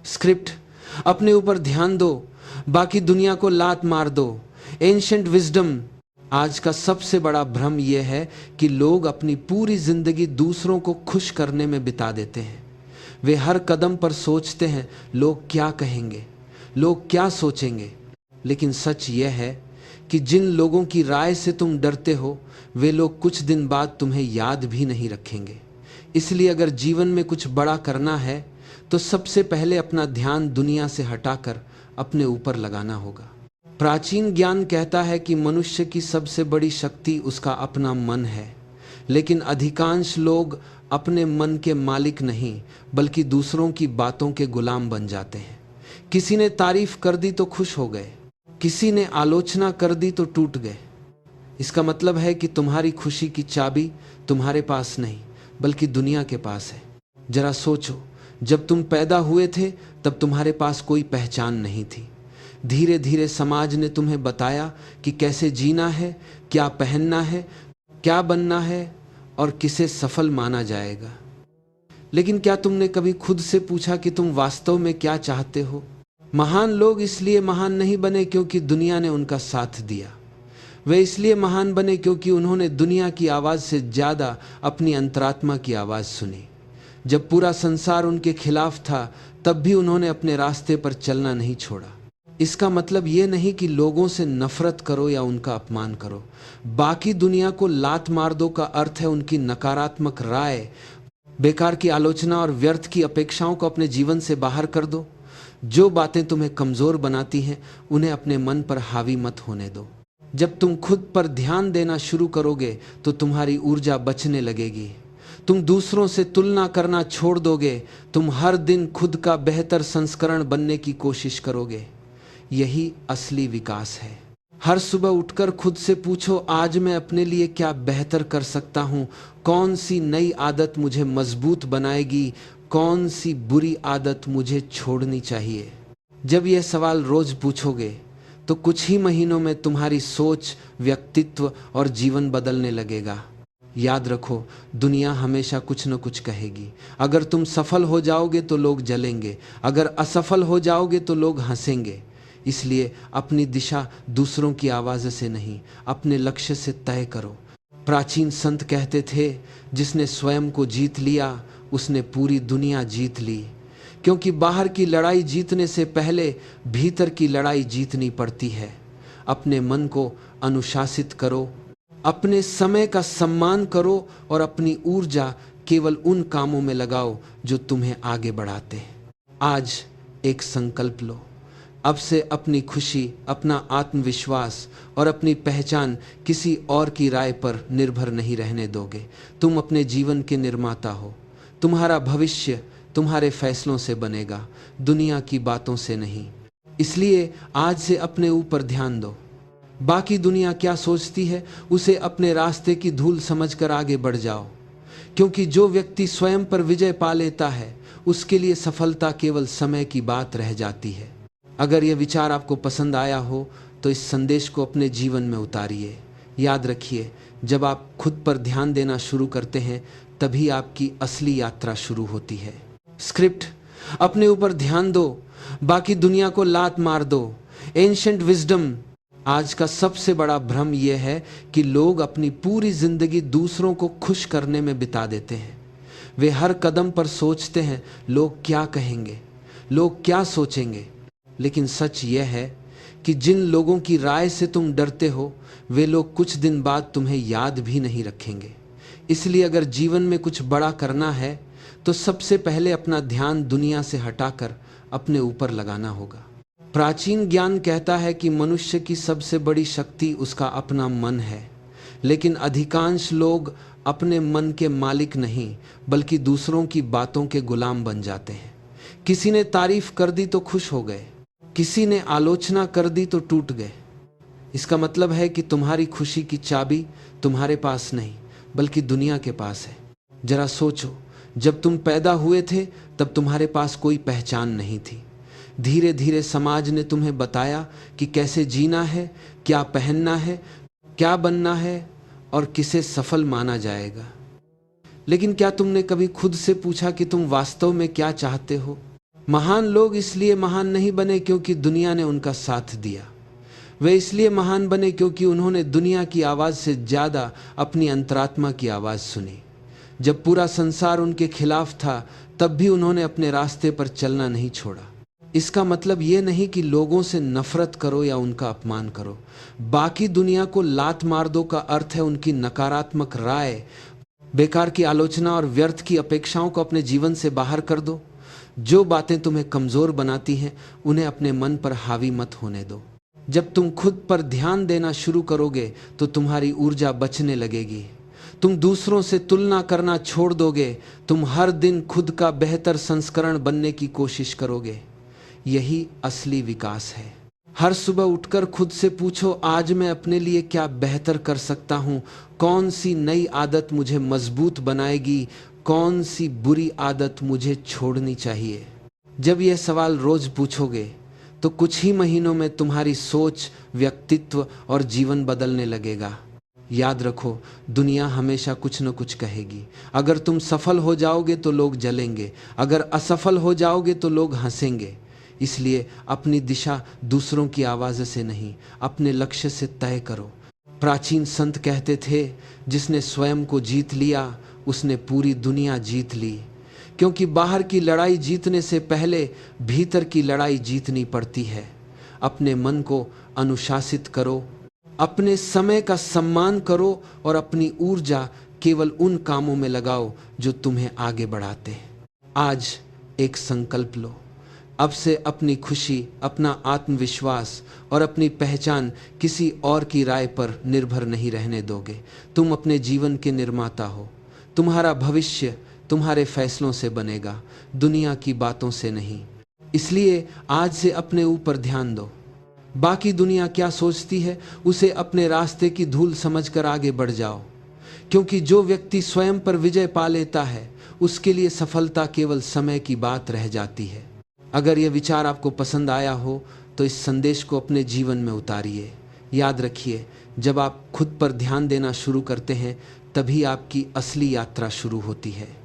Script, अपने ऊपर ध्यान दो, बाकी दुनिया को लात मार दो। Ancient wisdom. आज का सबसे बड़ा भ्रम यह है कि लोग अपनी पूरी जिंदगी दूसरों को खुश करने में बिता देते हैं। वे हर कदम पर सोचते हैं लोग क्या कहेंगे, लोग क्या सोचेंगे। लेकिन सच यह है कि जिन लोगों की राय से तुम डरते हो वे लोग कुछ दिन बाद तुम्हें याद भी नहीं रखेंगे। इसलिए अगर जीवन में कुछ बड़ा करना है तो सबसे पहले अपना ध्यान दुनिया से हटाकर अपने ऊपर लगाना होगा। प्राचीन ज्ञान कहता है कि मनुष्य की सबसे बड़ी शक्ति उसका अपना मन है, लेकिन अधिकांश लोग अपने मन के मालिक नहीं बल्कि दूसरों की बातों के गुलाम बन जाते हैं। किसी ने तारीफ कर दी तो खुश हो गए, किसी ने आलोचना कर दी तो टूट गए। इसका मतलब है कि तुम्हारी खुशी की चाबी तुम्हारे पास नहीं बल्कि दुनिया के पास है। जरा सोचो, जब तुम पैदा हुए थे तब तुम्हारे पास कोई पहचान नहीं थी। धीरे धीरे समाज ने तुम्हें बताया कि कैसे जीना है, क्या पहनना है, क्या बनना है और किसे सफल माना जाएगा। लेकिन क्या तुमने कभी खुद से पूछा कि तुम वास्तव में क्या चाहते हो? महान लोग इसलिए महान नहीं बने क्योंकि दुनिया ने उनका साथ दिया। वे इसलिए महान बने क्योंकि उन्होंने दुनिया की आवाज़ से ज़्यादा अपनी अंतरात्मा की आवाज़ सुनी। जब पूरा संसार उनके खिलाफ था तब भी उन्होंने अपने रास्ते पर चलना नहीं छोड़ा। इसका मतलब ये नहीं कि लोगों से नफरत करो या उनका अपमान करो। बाकी दुनिया को लात मार दो का अर्थ है उनकी नकारात्मक राय, बेकार की आलोचना और व्यर्थ की अपेक्षाओं को अपने जीवन से बाहर कर दो। जो बातें तुम्हें कमज़ोर बनाती हैं उन्हें अपने मन पर हावी मत होने दो। जब तुम खुद पर ध्यान देना शुरू करोगे तो तुम्हारी ऊर्जा बचने लगेगी। तुम दूसरों से तुलना करना छोड़ दोगे। तुम हर दिन खुद का बेहतर संस्करण बनने की कोशिश करोगे। यही असली विकास है। हर सुबह उठकर खुद से पूछो, आज मैं अपने लिए क्या बेहतर कर सकता हूँ? कौन सी नई आदत मुझे मजबूत बनाएगी? कौन सी बुरी आदत मुझे छोड़नी चाहिए? जब यह सवाल रोज पूछोगे तो कुछ ही महीनों में तुम्हारी सोच, व्यक्तित्व और जीवन बदलने लगेगा। याद रखो, दुनिया हमेशा कुछ न कुछ कहेगी। अगर तुम सफल हो जाओगे तो लोग जलेंगे, अगर असफल हो जाओगे तो लोग हंसेंगे। इसलिए अपनी दिशा दूसरों की आवाज़ से नहीं, अपने लक्ष्य से तय करो। प्राचीन संत कहते थे, जिसने स्वयं को जीत लिया उसने पूरी दुनिया जीत ली। क्योंकि बाहर की लड़ाई जीतने से पहले भीतर की लड़ाई जीतनी पड़ती है। अपने मन को अनुशासित करो, अपने समय का सम्मान करो और अपनी ऊर्जा केवल उन कामों में लगाओ जो तुम्हें आगे बढ़ाते हैं। आज एक संकल्प लो, अब से अपनी खुशी, अपना आत्मविश्वास और अपनी पहचान किसी और की राय पर निर्भर नहीं रहने दोगे। तुम अपने जीवन के निर्माता हो। तुम्हारा भविष्य तुम्हारे फैसलों से बनेगा, दुनिया की बातों से नहीं। इसलिए आज से अपने ऊपर ध्यान दो। बाकी दुनिया क्या सोचती है उसे अपने रास्ते की धूल समझकर आगे बढ़ जाओ। क्योंकि जो व्यक्ति स्वयं पर विजय पा लेता है उसके लिए सफलता केवल समय की बात रह जाती है। अगर यह विचार आपको पसंद आया हो तो इस संदेश को अपने जीवन में उतारिए। याद रखिए, जब आप खुद पर ध्यान देना शुरू करते हैं तभी आपकी असली यात्रा शुरू होती है। स्क्रिप्ट, अपने ऊपर ध्यान दो, बाकी दुनिया को लात मार दो। Ancient wisdom. आज का सबसे बड़ा भ्रम यह है कि लोग अपनी पूरी जिंदगी दूसरों को खुश करने में बिता देते हैं। वे हर कदम पर सोचते हैं लोग क्या कहेंगे, लोग क्या सोचेंगे। लेकिन सच यह है कि जिन लोगों की राय से तुम डरते हो वे लोग कुछ दिन बाद तुम्हें याद भी नहीं रखेंगे। इसलिए अगर जीवन में कुछ बड़ा करना है तो सबसे पहले अपना ध्यान दुनिया से हटाकर अपने ऊपर लगाना होगा। प्राचीन ज्ञान कहता है कि मनुष्य की सबसे बड़ी शक्ति उसका अपना मन है, लेकिन अधिकांश लोग अपने मन के मालिक नहीं बल्कि दूसरों की बातों के गुलाम बन जाते हैं। किसी ने तारीफ कर दी तो खुश हो गए, किसी ने आलोचना कर दी तो टूट गए। इसका मतलब है कि तुम्हारी खुशी की चाबी तुम्हारे पास नहीं बल्कि दुनिया के पास है। जरा सोचो, जब तुम पैदा हुए थे तब तुम्हारे पास कोई पहचान नहीं थी। धीरे धीरे समाज ने तुम्हें बताया कि कैसे जीना है, क्या पहनना है, क्या बनना है और किसे सफल माना जाएगा। लेकिन क्या तुमने कभी खुद से पूछा कि तुम वास्तव में क्या चाहते हो? महान लोग इसलिए महान नहीं बने क्योंकि दुनिया ने उनका साथ दिया। वे इसलिए महान बने क्योंकि उन्होंने दुनिया की आवाज़ से ज़्यादा अपनी अंतरात्मा की आवाज़ सुनी। जब पूरा संसार उनके खिलाफ था तब भी उन्होंने अपने रास्ते पर चलना नहीं छोड़ा। इसका मतलब ये नहीं कि लोगों से नफरत करो या उनका अपमान करो। बाकी दुनिया को लात मार दो का अर्थ है उनकी नकारात्मक राय, बेकार की आलोचना और व्यर्थ की अपेक्षाओं को अपने जीवन से बाहर कर दो। जो बातें तुम्हें कमज़ोर बनाती हैं उन्हें अपने मन पर हावी मत होने दो। जब तुम खुद पर ध्यान देना शुरू करोगे तो तुम्हारी ऊर्जा बचने लगेगी। तुम दूसरों से तुलना करना छोड़ दोगे। तुम हर दिन खुद का बेहतर संस्करण बनने की कोशिश करोगे। यही असली विकास है। हर सुबह उठकर खुद से पूछो, आज मैं अपने लिए क्या बेहतर कर सकता हूँ? कौन सी नई आदत मुझे मजबूत बनाएगी? कौन सी बुरी आदत मुझे छोड़नी चाहिए? जब यह सवाल रोज पूछोगे तो कुछ ही महीनों में तुम्हारी सोच, व्यक्तित्व और जीवन बदलने लगेगा। याद रखो, दुनिया हमेशा कुछ न कुछ कहेगी। अगर तुम सफल हो जाओगे तो लोग जलेंगे, अगर असफल हो जाओगे तो लोग हंसेंगे। इसलिए अपनी दिशा दूसरों की आवाज़ से नहीं, अपने लक्ष्य से तय करो। प्राचीन संत कहते थे, जिसने स्वयं को जीत लिया उसने पूरी दुनिया जीत ली। क्योंकि बाहर की लड़ाई जीतने से पहले भीतर की लड़ाई जीतनी पड़ती है। अपने मन को अनुशासित करो, अपने समय का सम्मान करो और अपनी ऊर्जा केवल उन कामों में लगाओ जो तुम्हें आगे बढ़ाते हैं। आज एक संकल्प लो, अब से अपनी खुशी, अपना आत्मविश्वास और अपनी पहचान किसी और की राय पर निर्भर नहीं रहने दोगे। तुम अपने जीवन के निर्माता हो। तुम्हारा भविष्य तुम्हारे फैसलों से बनेगा, दुनिया की बातों से नहीं। इसलिए आज से अपने ऊपर ध्यान दो। बाकी दुनिया क्या सोचती है उसे अपने रास्ते की धूल समझकर आगे बढ़ जाओ। क्योंकि जो व्यक्ति स्वयं पर विजय पा लेता है उसके लिए सफलता केवल समय की बात रह जाती है। अगर यह विचार आपको पसंद आया हो तो इस संदेश को अपने जीवन में उतारिए। याद रखिए, जब आप खुद पर ध्यान देना शुरू करते हैं तभी आपकी असली यात्रा शुरू होती है।